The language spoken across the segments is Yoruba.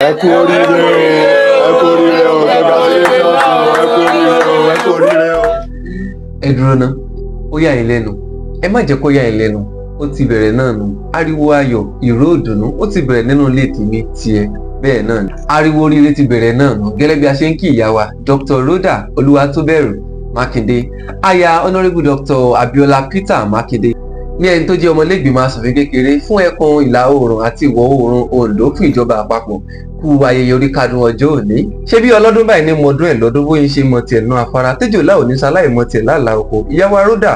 ẹ kú oríire o congratulations ẹ kú oríire o. ẹ dúró ná ó yà yín lẹ́nu ẹ má jẹ́ kó yà yín lẹ́nu ó ti bẹ̀rẹ̀ náà nù ariwo ayọ̀ ìró ìdùnnú ó ti bẹ̀rẹ̀ nínú ilé tèmi tiẹ̀ bẹ́ẹ̀ náà ni ariwo oríire ti bẹ̀rẹ̀ náà nù gẹ́lẹ́ bí a ṣe ń kí ìyá wa Dr. Rhoda Olúwatóbẹ̀rù Mákindé aya Honourable Dr. Abiola Peter Mákindé ní ẹni tó jẹ́ ọmọlẹ́gbìmọ̀ aṣòfin kékeré fún ẹkùn ìlà oòrùn àti ìwọ̀ oòrùn Oǹdó fún ìjọba àpapọ̀ kú ayẹyẹ orí kádùn ọjọ́ òní ṣé bí ọlọ́dún báyìí ní mọdún ẹ̀ lọ́dún bóyá ń ṣe mọ tiẹ̀ náà afárá tẹ́jọ́ láò ní sáláì mọ tiẹ̀ láàlá oko ìyá wa Rhoda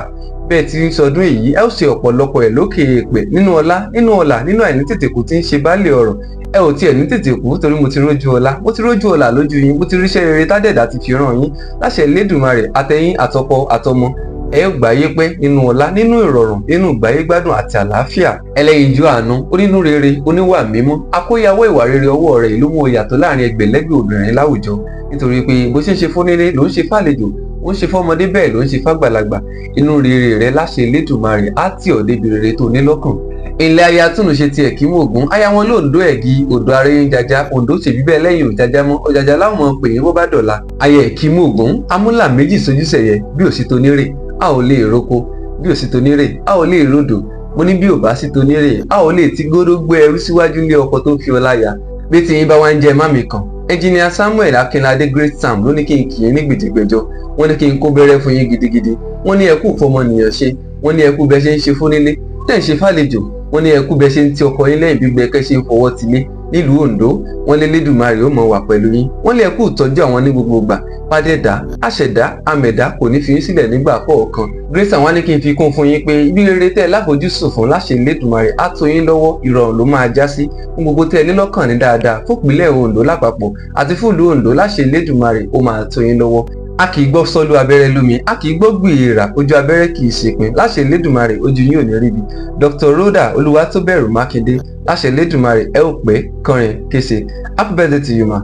bẹ́ẹ̀ ti ń sọdún èyí ẹ ó ṣe ọ̀pọ̀lọpọ̀ ẹ̀ lókè èèpẹ̀ nínú ọlá nínú ọlà nínú àìní tètè kú tí ń ṣe baálé ọ̀rọ̀ ẹ ò tiẹ̀ ní tètè kú torí mo ti rójú ọlá mo ti rójú ọlà lójú yín mo ti ríṣẹ́ rere tádẹ̀dá ti fi ràn yín láṣẹ Elédùmarè àtẹ̀yìn àtọkọ àtọmọ ẹ ó gbáyé pẹ́ nínú ọlá nínú ìrọ̀rùn nínú ìgbáyé gbádùn àti àlàáfíà ẹlẹ́yinjú àánú onínú rere oníwà mímọ́ akóyawọ́ ìwà rere ọwọ́ rẹ̀ ló mú ìyàtọ̀ láàrin ẹgbẹ̀lẹ́gbẹ̀ obìnrin láwùjọ nítorí pé bó ṣe ń ṣe fónílé ló ń ṣe fàlejò ó ń ṣe fọ́mọdé bẹ́ẹ̀ ló ń ṣe fàgbàlagbà inú rere rẹ̀ láṣẹ Elédùmarè á tì ọ́ débi rere tó ní lọ́kàn ilé aya túnú ṣe tiẹ̀ kí mògún aya wọn lóńdó ẹ̀gí odò arẹ́yìn jaja Oǹdó ṣèbí bẹ́ẹ̀ lẹ́yìn òjaja mọ́ ọ̀jàjà láwọn pè é bó bá dọ̀la aya ẹ̀kí mògún amúlà méjì sojúṣẹ̀yẹ bí ò sí tó nírè a ò lè roko bí ò sí tó nírè a ò lè rodò mo ní bí ò bá sí tó nírè a ò lè ti gbódó gbé ẹrú síwájú ilé ọkọ tó fi ọlá ya bí tí yín bá wá ń jẹ mámì kan ẹnjìnìà Samuel Akínládé Great Sam ló ní kí n kì í ní gbèdégbèjọ wọ́n ní kí n kó bẹ̀rẹ̀ fún yín gidigidi wọ́n ní ẹkú fọmọnìyàn ṣe wọ́n ní ẹkú bẹ ṣe ń ṣe fúnnílé tẹ́ ń ṣe fàlejò wọ́n ní ẹkú bẹ ṣe ń ti ọkọ yín lẹ́yìn gbígbẹ kẹ́ ṣe ń fọwọ́ tilé nílùú Oǹdó wọ́n lé Elédùmarè ó mọ̀ wà pẹ̀lú yín wọ́n lé ẹkú ìtọ́jú àwọn ní gbogbo ìgbà pàdẹ́dà àṣẹ̀dá àmẹ̀dá kò ní fi yín sílẹ̀ nígbà kọ̀ọ̀kan Great Sam wá ní kí n fi kún fún yín pé ibi rere tẹ́ láfojúsùn fún láṣẹ Elédùmarè á tó yín lọ́wọ́ ìrọ̀rùn ló máa já sí fún gbogbo tẹ́ ní lọ́kàn ní dáadáa fún ìpínlẹ̀ Oǹdó lápapọ̀ àti fún ìlú Oǹdó láṣẹ Elédùmarè ó máa tó yín lọ́wọ́ a kì í gbọ́ sọ́lú abẹ́rẹ́ lómi a kì í gbọ́ gbìyèrà ojú abẹ́rẹ́ kì í ṣèpin láṣẹ Elédùmarè ojú yín ò ní ríbi Dr. Rhoda Olúwatóbẹ̀rù Mákindé láṣẹ Elédùmarè ẹ ò pẹ́ kọrin kése happy birthday to you ma.